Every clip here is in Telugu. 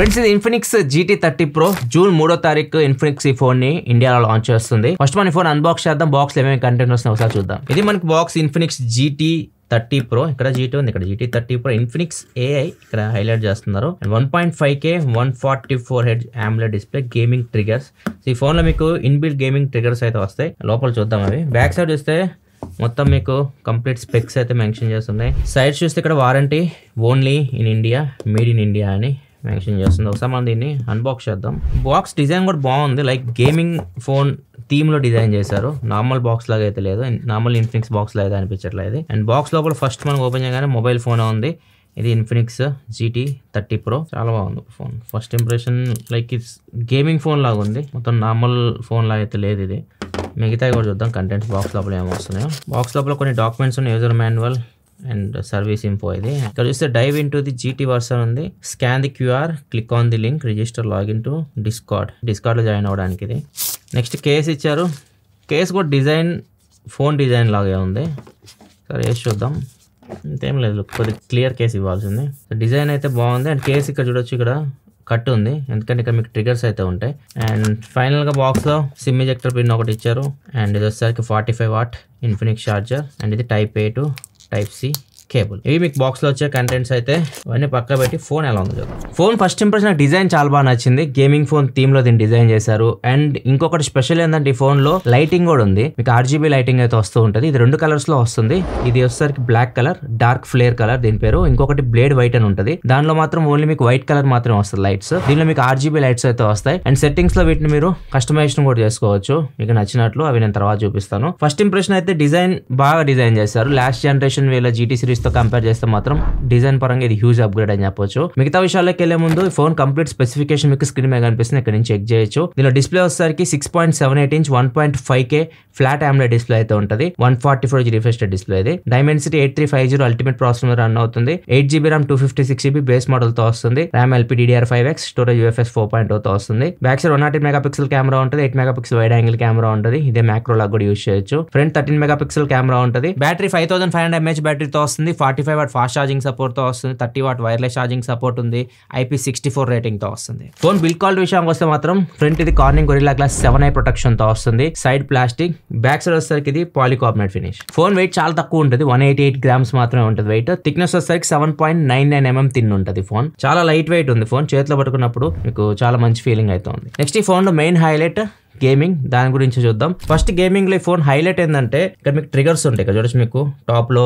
ఫ్రెండ్స్ ఇది ఇన్ఫినిక్స్ GT30 Pro జూన్ 3వ తారీఖు ఇన్ఫినిక్స్ ఈ ఫోన్ ని ఇండియాలో లాంచ్ చేస్తుంది. ఫస్ట్ మన ఫోన్ అన్బాక్స్ చేద్దాం. బాక్స్ లో ఏమేమి కంటెంట్ వస్తుందో ఒకసారి చూద్దాం. ఇది మనకి బాక్స్ ఇన్ఫినిక్స్ GT30 Pro, ఇక్కడ GT ఉంది, ఇక్కడ GT30 Pro ఇన్ఫినిక్స్ AI ఇక్కడ హైలైట్ చేస్తున్నారు. 1.5K 144Hz AMOLED display, gaming triggers. ఈ ఫోన్ లో మీకు ఇన్బిల్ట్ గేమింగ్ ట్రిగర్స్ అయితే వస్తాయి. లోపల చూద్దాం అవి. బ్యాక్ సైడ్ చూస్తే మొత్తం మీకు కంప్లీట్ స్పెక్స్ అయితే మెన్షన్ చేస్తున్నాయి. సైడ్ చూస్తే ఇక్కడ warranty only in India, made in India అని మెన్షన్ చేస్తుంది. ఒకసారి మనం దీన్ని అన్బాక్స్ చేద్దాం. బాక్స్ డిజైన్ కూడా బాగుంది, లైక్ గేమింగ్ ఫోన్ థీమ్ లో డిజైన్ చేశారు. నార్మల్ బాక్స్ లాగా అయితే లేదు, నార్మల్ ఇన్ఫినిక్స్ బాక్స్ లాగా అయితే అనిపించట్లేదు. అండ్ బాక్స్ లోపల ఫస్ట్ మనం ఓపెన్ చేయగానే మొబైల్ ఫోన్ ఉంది. ఇది ఇన్ఫినిక్స్ GT30 Pro, చాలా బాగుంది phone. First impression like it's gaming phone లాగా ఉంది, మొత్తం నార్మల్ ఫోన్ లాగా అయితే లేదు ఇది. మిగతాయి కూడా చూద్దాం కంటెంట్స్ బాక్స్ లోపల ఏమొస్తున్నాయో. బాక్స్ లోపల కొన్ని డాక్యుమెంట్స్ ఉన్నాయి, user manual and service info. ఇది ఇక్కడ చూస్తే dive into the GT version ఉంది. Scan the QR, click on the link, register login to Discord లో జాయిన్ అవ్వడానికి. ఇది నెక్స్ట్ కేస్ ఇచ్చారు. కేస్ కూడా డిజైన్ ఫోన్ డిజైన్ లాగే ఉంది. సరే వేసి చూద్దాం. ఇంతేం లేదు, కొద్దిగా క్లియర్ కేస్ ఇవ్వాల్సింది. డిజైన్ అయితే బాగుంది. అండ్ కేస్ ఇక్కడ చూడొచ్చు, ఇక్కడ కట్ ఉంది, ఎందుకంటే ఇక్కడ మీకు ట్రిగర్స్ అయితే ఉంటాయి. అండ్ ఫైనల్గా బాక్స్లో సిమ్ ఎజెక్టర్ పిన్ ఒకటి ఇచ్చారు. అండ్ ఇది వచ్చేసరికి 45 వాట్ ఇన్ఫినిక్స్ ఛార్జర్. అండ్ ఇది Type A to Type C cable. ఇవి మీకు బాక్స్ లో వచ్చే కంటెంట్స్ అయితే. ఇవన్నీ పక్క పెట్టి ఫోన్ ఎలా ఉంది చూద్దాం. ఫోన్ ఫస్ట్ ఇంప్రెషన్ నాకు డిజైన్ చాలా బాగా నచ్చింది. గేమింగ్ ఫోన్ థీమ్ లో దీన్ని డిజైన్ చేశారు. అండ్ ఇంకొకటి స్పెషల్ ఏంటంటే ఈ ఫోన్ లో లైటింగ్ కూడా ఉంది. మీకు RGB లైటింగ్ అయితే వస్తూ ఉంటుంది. ఇది 2 కలర్స్ లో వస్తుంది. ఇది వచ్చేసరికి black colour, dark flare colour దీని పేరు. ఇంకొకటి బ్లేడ్ వైట్ అని ఉంటుంది. దానిలో మాత్రం ఓన్లీ మీకు వైట్ కలర్ మాత్రమే వస్తుంది లైట్స్. దీనిలో మీకు RGB లైట్స్ అయితే వస్తాయి. అండ్ సెట్టింగ్స్ లో వీటిని మీరు కస్టమైజేషన్ కూడా చేసుకోవచ్చు మీకు నచ్చినట్లు. అవి నేను తర్వాత చూపిస్తాను. ఫస్ట్ ఇంప్రెషన్ అయితే డిజైన్ బాగా డిజైన్ చేశారు. లాస్ట్ జనరేషన్ వీళ్ళ GT సిరీస్ తో కంపేర్ చేస్తే మాత్రం డిజైన్ పరంగా ఇది హ్యూజ్ అప్గ్రేడ్ అని చెప్పొచ్చు. మిగతా విషయాల్లోకి వెళ్లే ముందు ఈ ఫోన్ కంప్లీట్ స్పెసిఫికేషన్ మీకు స్క్రీన్ మీద కనిపిస్తుంది, ఇక్కడ నుంచి చెక్ చేయొచ్చు. దీనిలో డిస్ప్లే వచ్చేసరికి 6.78 inch 1.5K flat AMOLED display అయితే ఉంటుంది. 144Hz refresh rate display. ఇది Dimensity 8350 అల్టిమేట్ ప్రాసెసర్ రన్ అవుతుంది. 8GB RAM 256GB base model తో వస్తుంది. RAM LPDDR5X, స్టోరేజ్ UFS 4.0 తో వస్తుంది. బ్యాక్ సైడ్ 108 మెగాపిక్సెల్ కెమెరా ఉంటుంది. 8 మెగాపిక్సెల్ వైడ్ యాంగిల్ కెమెరా ఉంటుంది. ఇదే మ్యాక్రో లాగా కూడా యూజ్ చేయొచ్చు. ఫ్రంట్ 13 మెగాపిక్సెల్ కెమెరా ఉంటుంది. బ్యాటరీ 5500 mAh బ్యాటరీతో వస్తుంది. 45 వాట్ ఫాస్ట్ ఛార్జింగ్ సపోర్ట్ తో వస్తుంది. 30 వాట్ వైర్లెస్ ఛార్జింగ్ సపోర్ట్ ఉంది. IP64 రేటింగ్ తో వస్తుంది. ఫోన్ బిల్డ్ క్వాలిటీ విషయానికి వస్తే మాత్రం ఫ్రంట్ ఇది Corning gorilla glass 7i protection తో వస్తుంది. సైడ్ ప్లాస్టిక్, బ్యాక్ సైడ్ వచ్చేసరికి ఇది పాలికార్బోనేట్ ఫినిష్. ఫోన్ వెయిట్ చాలా తక్కువ ఉంటుంది, 188 గ్రామ్స్ మాత్రమే ఉంటుంది వెయిట్. థిక్నెస్ వచ్చేసరికి 7.99 mm థిన్ ఉంటుంది. ఫోన్ చాలా లైట్ వెయిట్ ఉంది. ఫోన్ చేతిలో పట్టుకున్నప్పుడు మీకు చాలా మంచి ఫీలింగ్ అయితే ఉంది. నెక్స్ట్ ఈ ఫోన్ లో మెయిన్ హైలైట్ గేమింగ్, దాని గురించి చూద్దాం. ఫస్ట్ గేమింగ్ లో ఫోన్ హైలైట్ ఏంటంటే ఇక్కడ మీకు ట్రిగర్స్ ఉంటాయి. ఇక్కడ చూడొచ్చు మీకు టాప్ లో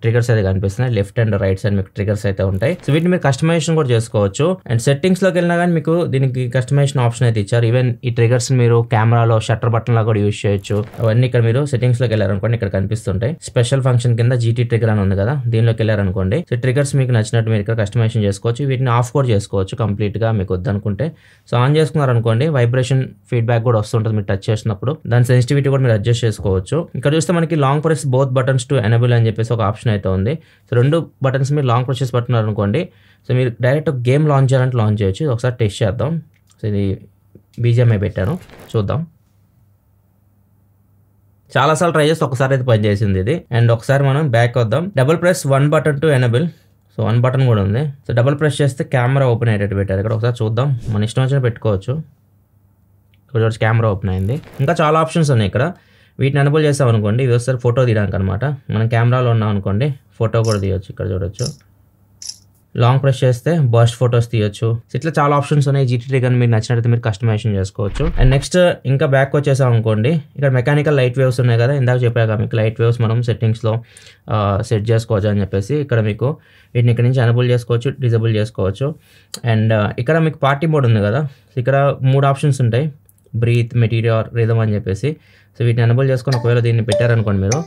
ట్రిగర్స్ అయితే కనిపిస్తున్నాయి. లెఫ్ట్ అండ్ రైట్ సైడ్ మీకు ట్రిగర్స్ అయితే ఉంటాయి. సో వీటిని మీరు కస్టమైజేషన్ కూడా చేసుకోవచ్చు. అండ్ సెట్టింగ్స్ లోకి వెళ్ళినా కానీ మీకు దీనికి కస్టమైజేషన్ ఆప్షన్ అయితే ఇచ్చారు. ఈవెన్ ఈ ట్రిగర్స్ మీరు కెమెరాలో షట్టర్ బటన్ లాగా కూడా యూజ్ చేయొచ్చు. అవన్నీ ఇక్కడ మీరు సెట్టింగ్స్ లోకి వెళ్ళారనుకోండి ఇక్కడ కనిపిస్తుంటాయి. స్పెషల్ ఫంక్షన్ కింద GT ట్రిగర్ అని ఉంది కదా, దీనిలోకి వెళ్ళారనుకోండి. సో ట్రిగర్స్ మీకు నచ్చినట్టు మీరు ఇక్కడ కస్టమైజేషన్ చేసుకోవచ్చు. వీటిని ఆఫ్ కూడా చేసుకోవచ్చు కంప్లీట్ గా మీకు వద్దనుకుంటే. సో ఆన్ చేసుకున్నారనుకోండి వైబ్రేషన్ ఫీడ్బ్యాక్ కూడా వస్తుంటుంది మీరు టచ్ చేసినప్పుడు. దాని సెన్సిటివిటీ కూడా మీరు అడ్జస్ట్ చేసుకోవచ్చు. ఇక్కడ చూస్తే మనకి long press both buttons to enable అని చెప్పేసి ఒక ఆప్షన్ అయితే ఉంది. సో 2 బటన్స్ మీరు లాంగ్ ప్రెస్ చేసి పట్టుకున్నారు అనుకోండి, సో మీరు డైరెక్ట్ గేమ్ లాంచ్ చేయాలంటే లాంచ్ చేయొచ్చు. ఒకసారి టెస్ట్ చేద్దాం. సో ఇది BGMI పెట్టాను, చూద్దాం. చాలాసార్లు ట్రై చేస్తే ఒకసారి అయితే పనిచేసింది ఇది. అండ్ ఒకసారి మనం బ్యాక్ వద్దాం. Double press 1 button to enable. So 1 button కూడా ఉంది. సో డబుల్ ప్రెస్ చేస్తే కెమెరా ఓపెన్ అయ్యేటట్టు పెట్టారు. ఇక్కడ ఒకసారి చూద్దాం, మన ఇష్టం వచ్చిన పెట్టుకోవచ్చు. ఇక్కడ కెమెరా ఓపెన్ అయింది. ఇంకా చాలా ఆప్షన్స్ ఉన్నాయి ఇక్కడ. వీటిని ఎనేబుల్ చేస్తాం అనుకోండి, ఇది వస్తారు ఫోటో తీయడానికి అనమాట. మనం కెమెరాలో ఉన్నాం అనుకోండి ఫోటో కూడా తీయొచ్చు. ఇక్కడ చూడొచ్చు, లాంగ్ ప్రెస్ చేస్తే బర్స్ట్ ఫోటోస్ తీయొచ్చు. ఇట్లా చాలా ఆప్షన్స్ ఉన్నాయి. GT ట్రిగర్ మీరు నచ్చినట్టు మీరు కస్టమైజేషన్ చేసుకోవచ్చు. అండ్ నెక్స్ట్ ఇంకా బ్యాక్ వచ్చేసాం అనుకోండి, ఇక్కడ మెకానికల్ లైట్ వేవ్స్ ఉన్నాయి కదా, ఇందాక చెప్పాక మీకు లైట్ వేవ్స్ మనం సెట్టింగ్స్లో సెట్ చేసుకోవచ్చు అని చెప్పేసి. ఇక్కడ మీకు వీటిని ఇక్కడ నుంచి ఎనేబుల్ చేసుకోవచ్చు, డిజేబుల్ చేసుకోవచ్చు. అండ్ ఇక్కడ మీకు పార్టీ మోడ్ ఉంది కదా, ఇక్కడ 3 ఆప్షన్స్ ఉంటాయి, బ్రీత్, మెటీరియల్, రిథమ్ అని చెప్పేసి. సో వీటిని ఎనేబుల్ చేసుకొని ఒకవేళ దీన్ని పెట్టారనుకోండి మీరు,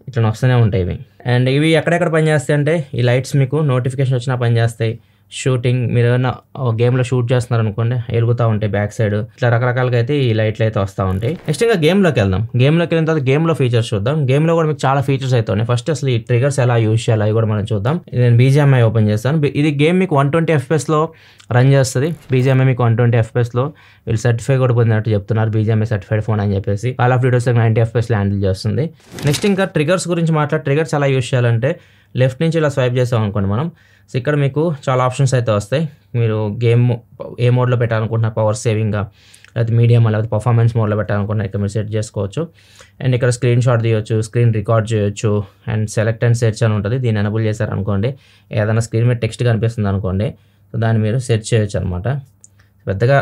ఇట్లా వస్తూనే ఉంటాయి ఇవి. అండ్ ఇవి ఎక్కడెక్కడ పనిచేస్తాయి అంటే ఈ లైట్స్ మీకు నోటిఫికేషన్ వచ్చినా పనిచేస్తాయి. షూటింగ్ మీరు ఏమైనా గేమ్లో షూట్ చేస్తున్నారు అనుకోండి, ఎలుగుతూ ఉంటాయి బ్యాక్ సైడ్. ఇట్లా రకరకాలుగా అయితే ఈ లైట్లు అయితే వస్తూ ఉంటాయి. నెక్స్ట్ ఇంకా గేమ్లోకి వెళ్దాం. గేమ్లోకి వెళ్ళిన తర్వాత గేమ్లో ఫీచర్స్ చూద్దాం. గేమ్లో కూడా మీకు చాలా ఫీచర్స్ అయితే ఉన్నాయి. ఫస్ట్ అసలు ఈ ట్రిగర్స్ ఎలా యూజ్ చేయాలి అవి కూడా మనం చూద్దాం. నేను BGMI ఓపెన్ చేస్తాను. ఇది గేమ్ మీకు 120 FPS రన్ చేస్తుంది. BGMI మీకు 120 FPS వీళ్ళు సర్టిఫై కూడా పొందినట్టు చెప్తున్నారు, BGMI సర్టిఫైడ్ ఫోన్ అని చెప్పేసి. Call of duty 90 FPS handle చేస్తుంది. నెక్స్ట్ ఇంకా ట్రిగర్స్ గురించి ట్రిగర్స్ ఎలా యూజ్ చేయాలంటే లెఫ్ట్ నుంచి ఇలా స్వైప్ చేసాం అనుకోండి మనం. సో ఇక్కడ మీకు చాలా ఆప్షన్స్ అయితే వస్తాయి. మీరు గేమ్ ఏ మోడ్లో పెట్టాలనుకుంటున్నారు, పవర్ సేవింగ్గా లేకపోతే మీడియం లేకపోతే పర్ఫార్మెన్స్ మోడ్లో పెట్టాలనుకుంటున్నారు ఇక్కడ మీరు సెట్ చేసుకోవచ్చు. అండ్ ఇక్కడ స్క్రీన్ షాట్ తీయొచ్చు, స్క్రీన్ రికార్డ్ చేయొచ్చు, అండ్ సెలెక్ట్ అండ్ సెర్చ్ అని ఉంటుంది. దీన్ని ఎనబుల్ చేశారనుకోండి, ఏదైనా స్క్రీన్ మీద టెక్స్ట్ కనిపిస్తుంది అనుకోండి, సో దాన్ని మీరు సెర్చ్ చేయొచ్చు అనమాట. పెద్దగా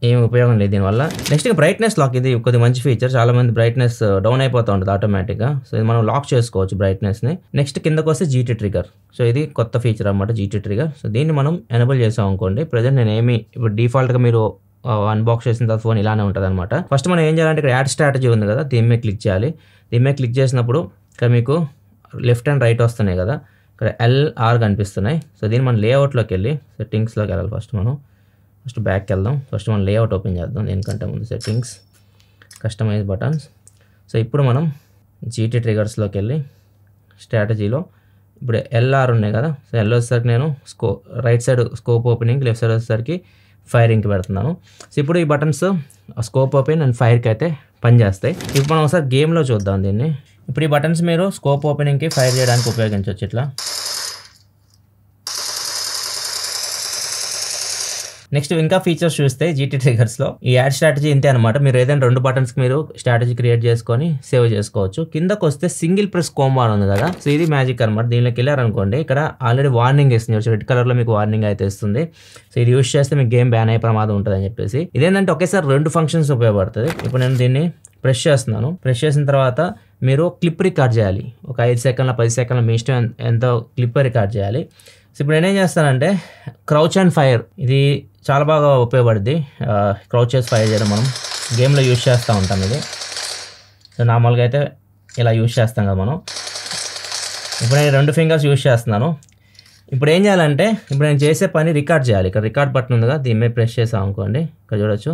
ఏం ఉపయోగం లేదు దీనివల్ల. నెక్స్ట్ బ్రైట్నెస్ లాక్, ఇది కొద్దిగా మంచి ఫీచర్. చాలా మంది బ్రైట్నెస్ డౌన్ అయిపోతూ ఉంటుంది ఆటోమేటిక్గా. సో ఇది మనం లాక్ చేసుకోవచ్చు బ్రైట్నెస్ని. నెక్స్ట్ కిందకు వస్తే జీటీ ట్రిగర్. సో ఇది కొత్త ఫీచర్ అనమాట, జీటీ ట్రిగర్. సో దీన్ని మనం ఎనబుల్ చేసాం అనుకోండి. ప్రజెంట్ నేను ఇప్పుడు డిఫాల్ట్గా మీరు అన్బాక్స్ చేసిన తర్వాత ఫోన్ ఇలానే ఉంటుంది అనమాట. ఫస్ట్ మనం ఏం చేయాలంటే ఇక్కడ యాడ్ స్ట్రాటజీ ఉంది కదా, దీని మీద క్లిక్ చేయాలి. దీని మీద క్లిక్ చేసినప్పుడు ఇక్కడ మీకు లెఫ్ట్ అండ్ రైట్ వస్తున్నాయి కదా, ఇక్కడ LR కనిపిస్తున్నాయి. సో దీన్ని మనం లేఅవుట్లోకి వెళ్ళి సెట్టింగ్స్లోకి వెళ్ళాలి. ఫస్ట్ బ్యాక్కి వెళ్దాం. ఫస్ట్ మనం లేఅవుట్ ఓపెన్ చేద్దాం. దీనికంటే ముందు సెట్టింగ్స్, కస్టమైజ్ బటన్స్. సో ఇప్పుడు మనం జీటీ ట్రిగర్స్లోకి వెళ్ళి స్ట్రాటజీలో ఇప్పుడు LR ఉన్నాయి కదా, సో L వచ్చేసరికి నేను right side scope opening, left side వచ్చేసరికి ఫైరింగ్కి పెడుతున్నాను. సో ఇప్పుడు ఈ బటన్స్ స్కోప్ ఓపెన్ అండ్ ఫైర్కి అయితే పనిచేస్తాయి. ఇప్పుడు మనం ఒకసారి గేమ్లో చూద్దాం దీన్ని. ఇప్పుడు ఈ బటన్స్ మీరు స్కోప్ ఓపెనింగ్కి ఫైర్ చేయడానికి ఉపయోగించవచ్చు. ఇట్లా నెక్స్ట్ ఇంకా ఫీచర్స్ చూస్తే జీటీ ట్రిగర్స్లో ఈ యాడ్ స్ట్రాటజీ ఇంతే అనమాట. మీరు ఏదైనా 2 బటన్స్కి మీరు స్ట్రాటజీ క్రియేట్ చేసుకొని సేవ్ చేసుకోవచ్చు. కిందకు వస్తే సింగిల్ ప్రెస్ కోంబో అని ఉంది కదా, సో ఇది మ్యాజిక్ అనమాట. దీనిలోకి వెళ్ళారనుకోండి, ఇక్కడ ఆల్రెడీ వార్నింగ్ ఇస్తుంది, రెడ్ కలర్లో మీకు వార్నింగ్ అయితే ఇస్తుంది. సో ఇది యూస్ చేస్తే మీకు గేమ్ బ్యాన్ అయ్యే ప్రమాదం ఉంటుంది అని చెప్పేసి. ఇదేంటంటే ఒకేసారి 2 ఫంక్షన్స్ ఉపయోగపడుతుంది. ఇప్పుడు నేను దీన్ని ప్రెస్ చేస్తున్నాను. ప్రెస్ చేసిన తర్వాత మీరు క్లిప్ రికార్డ్ చేయాలి. ఒక 5 సెకండ్ల 10 సెకండ్ల మీ ఇష్టం ఎంతో క్లిప్ రికార్డ్ చేయాలి. సో ఇప్పుడు నేనేం చేస్తానంటే క్రౌచ్ అండ్ ఫైర్, ఇది చాలా బాగా ఉపయోగపడుద్ది. క్రౌచ్ చేసి ఫైర్ చేయడం మనం గేమ్లో యూజ్ చేస్తూ ఉంటాం ఇది. సో నార్మల్గా అయితే ఇలా యూజ్ చేస్తాం కదా మనం. ఇప్పుడు నేను 2 ఫింగర్స్ యూజ్ చేస్తున్నాను. ఇప్పుడు ఏం చేయాలంటే ఇప్పుడు నేను చేసే పని రికార్డ్ చేయాలి. ఇక్కడ రికార్డ్ బటన్ ఉందిగా, దీని మీద ప్రెస్ చేసాం అనుకోండి, ఇక్కడ చూడొచ్చు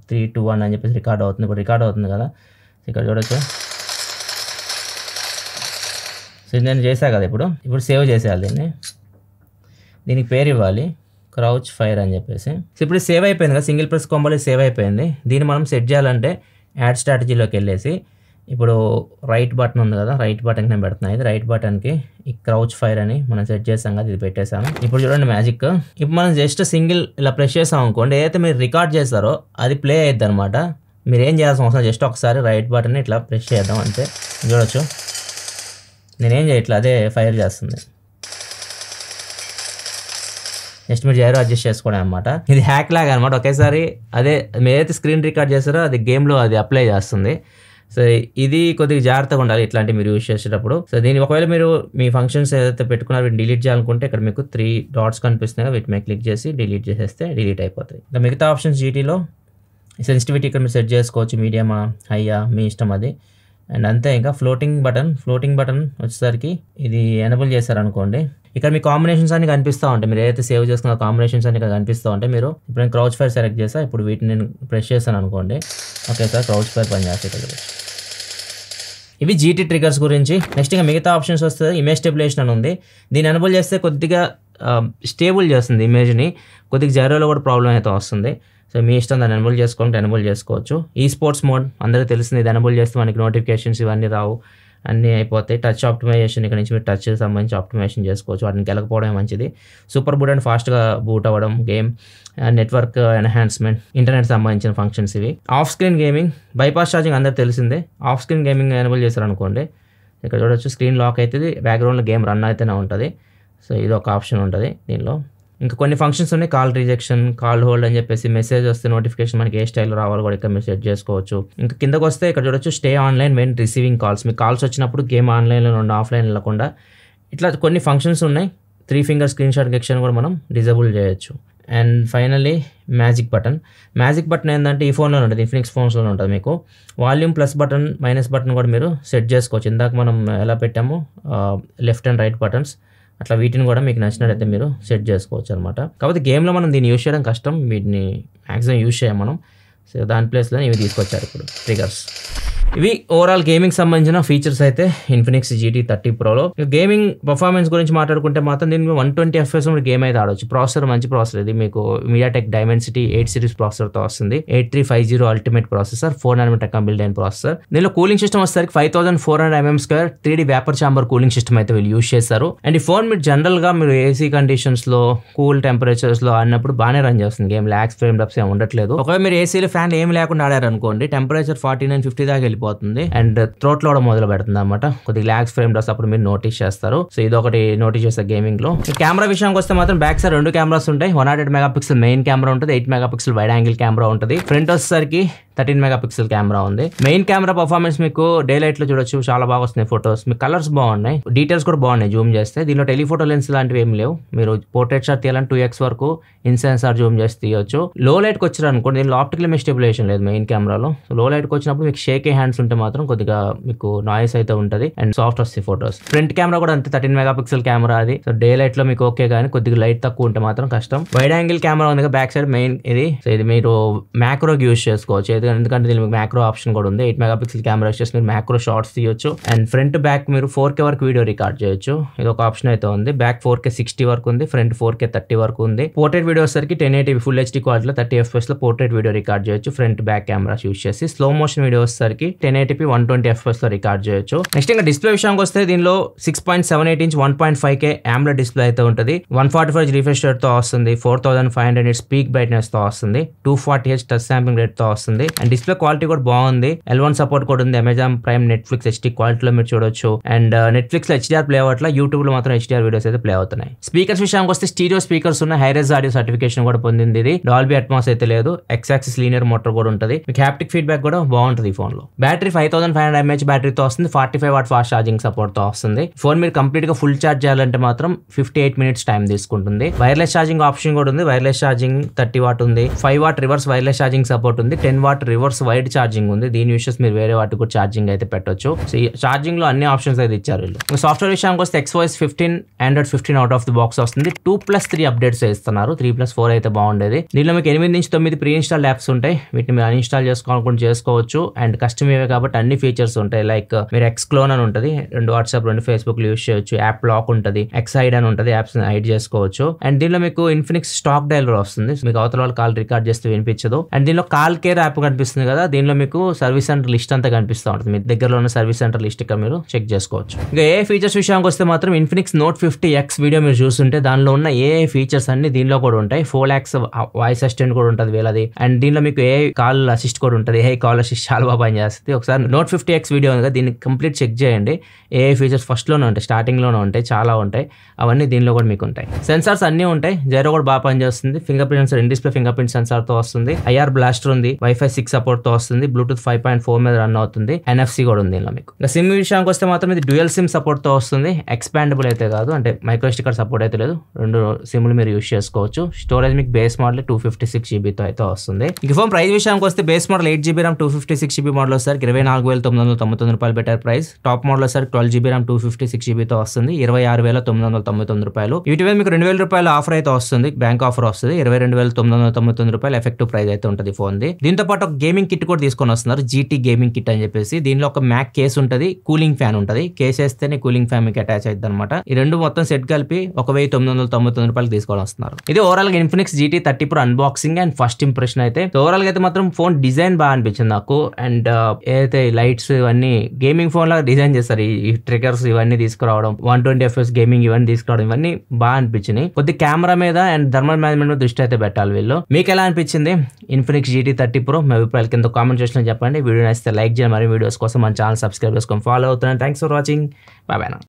3, 2, 1 అని చెప్పేసి రికార్డ్ అవుతుంది. ఇప్పుడు రికార్డ్ అవుతుంది కదా, ఇక్కడ చూడొచ్చు. సో ఇది నేను చేశాను కదా, ఇప్పుడు సేవ్ చేసేయాలి దీనికి పేరు ఇవ్వాలి, క్రౌచ్ ఫైర్ అని చెప్పేసి. సో ఇప్పుడు సేవ్ అయిపోయింది కదా, సింగిల్ ప్రెస్ కాంబోలో సేవ్ అయిపోయింది. దీన్ని మనం సెట్ చేయాలంటే యాడ్ స్ట్రాటజీలోకి వెళ్ళేసి ఇప్పుడు రైట్ బటన్ ఉంది కదా, రైట్ బటన్కి నేను పెడుతున్నాను. ఇది రైట్ బటన్కి ఈ క్రౌచ్ ఫైర్ అని మనం సెట్ చేసాం కదా, ఇది పెట్టేసాము. ఇప్పుడు చూడండి మ్యాజిక్. ఇప్పుడు మనం జస్ట్ సింగిల్ ఇలా ప్రెస్ చేసాం అనుకోండి, ఏదైతే మీరు రికార్డ్ చేస్తారో అది ప్లే అయ్యిద్ది అనమాట. మీరు ఏం చేయాల్సిన అవసరం, జస్ట్ ఒకసారి రైట్ బటన్ని ఇట్లా ప్రెస్ చేద్దాం అంతే. చూడొచ్చు నేనేం చేయట్లా, అదే ఫైర్ చేస్తుంది. నెక్స్ట్ మీరు జైరో అడ్జస్ట్ చేసుకోవడం అనమాట. ఇది హ్యాక్ లాగా అనమాట. ఒకేసారి అదే మీరు ఏదైతే స్క్రీన్ రికార్డ్ చేస్తారో అది గేమ్లో అది అప్లై చేస్తుంది. సో ఇది కొద్దిగా జాగ్రత్తగా ఉండాలి ఇట్లాంటివి మీరు యూజ్ చేసేటప్పుడు. సో దీన్ని ఒకవేళ మీరు మీ ఫంక్షన్స్ ఏదైతే పెట్టుకున్నారో వీటిని డిలీట్ చేయాలనుకుంటే ఇక్కడ మీకు 3 డాట్స్ కనిపిస్తున్నాయి, వీటి మీద క్లిక్ చేసి డిలీట్ చేసేస్తే డిలీట్ అయిపోతాయి. ఇంకా మిగతా ఆప్షన్స్ జీటీలో సెన్సిటివిటీ ఇక్కడ మీరు సెట్ చేసుకోవచ్చు, మీడియమా హైయా మీ ఇష్టం అది. అండ్ అంతే. ఇంకా ఫ్లోటింగ్ బటన్ వచ్చేసరికి ఇది ఎనబుల్ చేశారనుకోండి, ఇక్కడ మీ కాంబినేషన్స్ అన్ని కనిపిస్తూ ఉంటాయి. మీరు ఏదైతే సేవ్ చేసుకున్న కాంబినేషన్స్ అన్ని ఇక్కడ కనిపిస్తూ ఉంటాయి. మీరు ఇప్పుడు నేను క్రౌచ్ ఫైర్ సెలెక్ట్ చేసా, ఇప్పుడు వీటిని నేను ప్రెస్ చేశాను అనుకోండి, ఓకే సార్ క్రౌచ్ ఫైర్ పనిచేస్తాయి. ఇవి జీటీ ట్రిగర్స్ గురించి. నెక్స్ట్ ఇంకా మిగతా ఆప్షన్స్ వస్తే ఇమేజ్ స్టెబిలేషన్ అని ఉంది. దీన్ని ఎనబుల్ చేస్తే కొద్దిగా స్టేబుల్ చేస్తుంది ఇమేజ్ని, కొద్దిగా జైరోలో కూడా ప్రాబ్లం అయితే వస్తుంది. సో మీ ఇష్టం దాన్ని ఎనబుల్ చేసుకుంటే ఎనబుల్ చేసుకోవచ్చు. ఈ స్పోర్ట్స్ మోడ్ అందరికీ తెలిసింది, ఇది ఎనబుల్ చేస్తే మనకి నోటిఫికేషన్స్ ఇవన్నీ రావు, అన్నీ అయిపోతాయి. టచ్ ఆప్టిమైజేషన్ ఇక్కడ నుంచి మీరు టచ్ సంబంధించి ఆప్టిమైజేషన్ చేసుకోవచ్చు, వాటిని వెళ్ళకపోవడమే మంచిది. సూపర్ బూట్ అండ్ ఫాస్ట్గా బూట్ అవ్వడం, గేమ్ నెట్వర్క్ ఎన్హాన్స్మెంట్, ఇంటర్నెట్ సంబంధించిన ఫంక్షన్స్ ఇవి. Off screen gaming, bypass charging అందరికీ తెలిసిందే. ఆఫ్ స్క్రీన్ గేమింగ్ ఎనబుల్ చేశారనుకోండి, ఇక్కడ చూడొచ్చు స్క్రీన్ లాక్ అవుతుంది, బ్యాక్గ్రౌండ్లో గేమ్ రన్ అయితేనే ఉంటుంది. సో ఇది ఒక ఆప్షన్ ఉంటుంది దీనిలో. ఇంకా కొన్ని ఫంక్షన్స్ ఉన్నాయి, కాల్ రిజెక్షన్, కాల్ హోల్డ్ అని చెప్పేసి మెసేజ్ వస్తే నోటిఫికేషన్ మనకి ఏ స్టైల్లో రావాలో కూడా ఇక్కడ మీరు సెట్ చేసుకోవచ్చు. ఇంకా కిందకు వస్తే ఇక్కడ చూడొచ్చు stay online when receiving calls. మీకు కాల్స్ వచ్చినప్పుడు గేమ్ ఆన్లైన్లో ఉండి ఆఫ్లైన్ వెళ్ళకుండా ఇట్లా కొన్ని ఫంక్షన్స్ ఉన్నాయి. 3 ఫింగర్ స్క్రీన్ షాట్ సెక్షన్ కూడా మనం డిజేబుల్ చేయొచ్చు. అండ్ ఫైనల్లీ మ్యాజిక్ బటన్ ఏంటంటే ఈ ఫోన్లో ఉంటుంది, ఇన్ఫినిక్స్ ఫోన్స్లో ఉంటుంది. మీకు volume plus button minus button కూడా మీరు సెట్ చేసుకోవచ్చు. ఇందాక మనం ఎలా పెట్టామో లెఫ్ట్ అండ్ రైట్ బటన్స్, అట్లా వీటిని కూడా మీకు నచ్చినట్టయితే మీరు సెట్ చేసుకోవచ్చు అనమాట. కాకపోతే గేమ్లో మనం దీన్ని యూజ్ చేయడం కష్టం, వీటిని మ్యాక్సిమం యూజ్ చేయం మనం. సో దాని ప్లేస్లో ఇవి తీసుకొచ్చారు ఇప్పుడు ట్రిగర్స్. ఇవి ఓవరాల్ గేమింగ్ సంబంధించిన ఫీచర్స్ అయితే ఇన్ఫినిక్స్ GT30 Proలో. గేమింగ్ పర్ఫార్మెన్స్ గురించి మాట్లాడుకుంటే మాత్రం దీన్ని 120 FPS గేమ్ అయితే ఆడొచ్చు. ప్రాసెసర్ మంచి ప్రాసెసర్, ఇది మీకు MediaTek Dimensity 8 సిరీస్ ప్రాసెసర్ తో వస్తుంది. 8350 అల్టిమేట్ ప్రాసెసర్, 4nm బిల్డ్ అయిన ప్రాసెసర్. దీనిలో కూలింగ్ సిస్టమ్ వచ్చేసరికి 5400 mm² 3D vapour chamber cooling system అయితే వీళ్ళు యూజ్ చేస్తారు. అండ్ ఈ ఫోన్ మీరు జనరల్ గా మీరు AC కండిషన్స్ లో కూల్ టెంపరేచర్స్ లో ఆడినప్పుడు బాగానే రన్ చేస్తుంది గేమ్. లాగ్స్ ఫ్రేమ్ డ్రాప్స్ ఏమి ఉండట్లేదు. ఒకవేళ మీరు ఏసీలో ఫ్యాన్ ఏమి లేకుండా ఆడారు అనుకోండి, టెంపరేచర్ 49-50 దాకా వెళ్ళిపోతుంది అండ్ థ్రోట్ లో కూడా మొదలు పెడుతుంది అనమాట. కొద్దిగా లాగ్స్ ఫ్రేమ్ డ్రాప్స్ అప్పుడు మీరు నోటీస్ చేస్తారు. సో ఇది ఒకటి నోటీస్ చేస్తారు గేమింగ్ లో. కెమెరా విషయానికి వస్తే మాత్రం బ్యాక్ సైడ్ 2 కెమెరాస్ ఉంటాయి. 108 MP మెయిన్ కెమెరా ఉంటుంది, 8 MP వైడ్ యాంగిల్ కెమెరా ఉంటుంది. ఫ్రంట్ వచ్చేసరికి 13 MP కెమెరా ఉంది. మెయిన్ కెమెరా పర్ఫార్మెన్స్ మీకు డే లైట్ లో చూడొచ్చు, చాలా బాగా వస్తున్నాయి ఫోటోస్. మీకు కలర్స్ బాగున్నాయి, డీటెయిల్స్ కూడా బాగున్నాయి జూమ్ చేస్తే. దీనిలో టెలిఫోటో లెన్స్ లాంటివి ఏమి లేవు. మీరు పోర్ట్రేట్ షాట్ తీయాలని 2x వరకు ఇన్ సెన్సార్ జూమ్ చేసి తీయొచ్చు. లో లైట్ కి వచ్చారు అనుకోండి, దీనిలో ఆప్టికల్ ఇమేజ్ స్టెబిలైజేషన్ లేదు మెయిన్ కెమెరాలో. సో లో లైట్ కి వచ్చినప్పుడు మీకు షేకే హ్యాండ్స్ ఉంటే మాత్రం కొద్దిగా మీకు నాయిస్ అయితే ఉంటుంది అండ్ సాఫ్ట్ వస్తాయి ఫోటోస్. ఫ్రంట్ కెమెరా కూడా అంతే 13 MP కెమెరా అది. సో డే లైట్ లో మీకు ఓకే, కానీ కొద్దిగా లైట్ తక్కువ ఉంటే మాత్రం కష్టం. వైడ్ యాంగిల్ కెమెరా ఉంది బ్యాక్ సైడ్ మెయిన్ ఇది. సో ఇది మీరు మ్యాక్రోకి యూజ్ చేసుకోవచ్చు, ఎందుకంటే దీనికి మ్యాక్రో ఆప్షన్ కూడా ఉంది. 8 MP కెమెరా వచ్చేసి మీరు మ్యాక్రో షార్ట్స్ తీయొచ్చు అండ్ ఫ్రంట్ బ్యాక్ మీరు 4K వరకు వీడియో రికార్డ్ చేయొచ్చు. ఇది ఒక ఆప్షన్ అయితే ఉంది. బ్యాక్ 4K 60 వరకు ఉంది, ఫ్రంట్ 4K 30 వరకు ఉంది. పోర్ట్రేట్ వీడియో సరికి 1080 ఫుల్ HD క్వాలిటీలో 30 FPS లో పోర్ట్రేట్ వీడియో రికార్డ్ చేయొచ్చు ఫ్రంట్ బ్యాక్ కెమెరాస్ యూజ్ చేసి. స్లో మోషన్ వీడియో సరికి 1080p 120 FPS లో రికార్డ్ చేయొచ్చు. నెక్స్ట్ ఇంకా డిస్ప్లే విషయానికి వస్తే దీనిలో 6.78 ఇంచ్ 1.5K AMOLED డిస్ప్లే అయితే ఉంటుంది. 145 రిఫ్రెష్ రేట్ తో వస్తుంది. 4500 nits పీక్ బ్రైట్నెస్ తో వస్తుంది. 240Hz టచ్ శాంప్లింగ్ రేట్ తో వస్తుంది అండ్ డిస్ప్లే క్వాలిటీ కూడా బాగుంది. L1 సపోర్ట్ కూడా ఉంది. అమెజాన్ ప్రైమ్, నెట్ఫ్లిక్స్ HD క్వాలిటీలో మీరు చూడొచ్చు అండ్ నెట్ఫ్లిక్స్ లో HDR ప్లే అవ్వట్లా, యూట్యూబ్ లో మాత్రం HDR వీడియోస్ అయితే ప్లే అవుతున్నాయి. స్పీకర్స్ విషయానికి వస్తే స్టీరియో స్పీకర్స్ ఉన్న హైరెజ్ ఆడియో సర్టిఫికేషన్ కూడా పొందింది. ఇది డాల్బీ అట్మాస్ అయితే లేదు. X-axis లీనియర్ మోటార్ కూడా ఉంటుంది. మీకు హ్యాప్టిక్ ఫీడ్బ్యాక్ కూడా బాగుంటుంది ఈ ఫోన్ లో. బ్యాటరీ 5500 mAh బ్యాటరీతో వస్తుంది. 45 వాట్ ఫాస్ట్ ఛార్జింగ్ సపోర్ట్ తో వస్తుంది. ఫోన్ మీరు కంప్లీట్ గా ఫుల్ ఛార్జ్ చేయాలంటే మాత్రం 58 minutes టైం తీసుకుంటుంది. వైర్లెస్ ఛార్జింగ్ ఆప్షన్ కూడా ఉంది. వైర్లెస్ ఛార్జింగ్ 30 వాట్ ఉంది. 5 what reverse wireless charging support ఉంది. 10 వాట్ రివర్స్ వైడ్ ఛార్జింగ్ ఉంది. దీని యూసెస్ మీరు వేరే వాటికి కూడా ఛార్జింగ్ అయితే పెట్టొచ్చు. సో ఈ ఛార్జింగ్ లో అన్ని ఆప్షన్స్ అయితే ఇచ్చారు వీళ్ళు. సాఫ్ట్వేర్ విషయానికి వస్తే XOS 15, Android 15 out of the box వస్తుంది. 2+3 అప్డేట్స్ ఇస్తున్నారు. 3+4 అయితే బాగుండేది. దీనిలో మీకు 8-9 ప్రీ ఇన్స్టాల్ యాప్స్ ఉంటాయి. వీటిని మీరు అన్ఇన్స్టాల్ చేసుకోవాలనుకుంటే చేసుకోవచ్చు అండ్ కస్టమ్ ఇవే కాబట్టి అన్ని ఫీచర్స్ ఉంటాయి. లైక్ మీరు Xclone అని ఉంటుంది, 2 WhatsApp 2 Facebook యూజ్ చేయొచ్చు. యాప్ లాక్ ఉంటుంది, Xhide అని ఉంటుంది, యాప్స్ హైడ్ చేసుకోవచ్చు. అండ్ దీనిలో మీకు ఇన్ఫినిక్స్ స్టాక్ డైలర్ వస్తుంది. మీకు అవతల వాళ్ళు కాల్ రికార్డ్ చేస్తే వినిపించదు. అండ్ దీనిలో కాల్ కేర్ యాప్ కనిపిస్తుంది కదా, దీనిలో మీకు సర్వీస్ సెంటర్ లిస్ట్ అంతా కనిపిస్తూ ఉంటుంది. మీ దగ్గరలో ఉన్న సర్వీస్ సెంటర్ లిస్ట్ ఇక్కడ మీరు చెక్ చేసుకోవచ్చు. ఇంకా ఏ ఫీచర్స్ విషయానికి వస్తే మాత్రం ఇన్ఫినిక్స్ Note 50X వీడియో మీరు చూస్తుంటే దానిలో ఉన్న ఏ ఫీచర్స్ అన్ని దీనిలో కూడా ఉంటాయి. 4 lakhs వాయిస్ అసిస్టెంట్ కూడా ఉంటుంది వీళ్ళది. అండ్ దీనిలో మీకు ఏ కాల్ అసిస్ట్ కూడా ఉంటుంది. ఏ కాల్ అసిస్ట్ చాలా బాగా పనిచేస్తుంది. ఒకసారి Note 50X వీడియో ఉంది కదా, దీన్ని కంప్లీట్ చెక్ చేయండి. ఏ ఫీచర్స్ ఫస్ట్ లోనే ఉంటాయి, స్టార్టింగ్ లోనే ఉంటాయి, చాలా ఉంటాయి. అవన్నీ దీనిలో కూడా మీకు ఉంటాయి. సెన్సార్స్ అన్ని ఉంటాయి. జైరో కూడా బాగా పనిచేస్తుంది. Finger print censor, in display finger print censor తో వస్తుంది. IR బ్లాస్టర్ ఉంది. Wi-Fi 6 సపోర్ట్ తో వస్తుంది. Bluetooth 5.4 మీద రన్ అవుతుంది. NFC కూడా ఉంది దీనిలో మీకు. ఇంకా సిమ్ విషయానికి వస్తే మాత్రం ఇది డ్యూయల్ సిమ్ సపోర్ట్ తో వస్తుంది. ఎక్స్పాండబుల్ అయితే కాదు, అంటే మైక్రో స్టిక్కర్ సపోర్ట్ అయితే లేదు. 2 సిమ్లు మీరు యూస్ చేసుకోవచ్చు. స్టోరేజ్ మీకు బేస్ మోడల్ 256 GB తో అయితే వస్తుంది. ఇక ఫోన్ ప్రైస్ విషయానికి వస్తే base model 8 GB RAM 256 GB model వచ్చేసరికి 24,999 రూపాయలు పెట్టారు ప్రైస్. టాప్ మోడల్ వచ్చేసరికి 12 GB RAM 256 GB తో వస్తుంది. 26,999 రూపాయలు. వీటి మీకు 2,000 రూపాయలు ఆఫర్ అయితే వస్తుంది. బ్యాంక్ ఆఫర్ వస్తుంది. 22,999 రూపాయలు ఎఫెక్టివ్ ప్రైస్ అయితే ఉంటుంది ఫోన్ ది. దీంతో పాటు ఒక గేమింగ్ కిట్ కూడా తీసుకొని వస్తున్నారు, GT గేమింగ్ కిట్ అని చెప్పేసి. దీనిలో ఒక మ్యాక్ కేస్ ఉంటుంది, కూలింగ్ ఫ్యాన్ ఉంటుంది. కేస్ వేస్తేనే కూలింగ్ ఫ్యాన్ మీకు అటాచ్ అవుతుంది అనమాట. ఈ రెండు మొత్తం సెట్ కలిపి 1999 రూపాయలు తీసుకొని వస్తున్నారు. ఇది ఓవరాల్ గా Infinix GT30 Pro unboxing and first impression అయితే. ఓవరాల్ గా అయితే మాత్రం ఫోన్ డిజైన్ బాగా అనిపించింది నాకు. అండ్ ఏదైతే లైట్స్ ఇవన్నీ గేమింగ్ ఫోన్ లాగా డిజైన్ చేస్తారు. ఈ ట్రిగర్స్ ఇవన్నీ తీసుకురావడం, 120 FPS గేమింగ్ ఇవన్నీ తీసుకురావడం, ఇవన్నీ బాగా అనిపించినాయి. కొద్ది కెమెరా మీద అండ్ థర్మల్ మేనేజ్మెంట్ మీద దృష్టి అయితే పెట్టాలి వీళ్ళు. మీకు ఎలా అనిపించింది ఇన్ఫినిక్స్ GT30 Pro? మీ అభిప్రాయాలు కింద కామెంట్ సెక్షన్ చెప్పండి. వీడియో నచ్చితే లైక్ చేయండి. మరి వీడియోస్ కోసం మన ఛానల్ సబ్స్క్రైబ్ చేసుకొని ఫాలో అవుతున్నాను. Thanks for watching. Bye bye.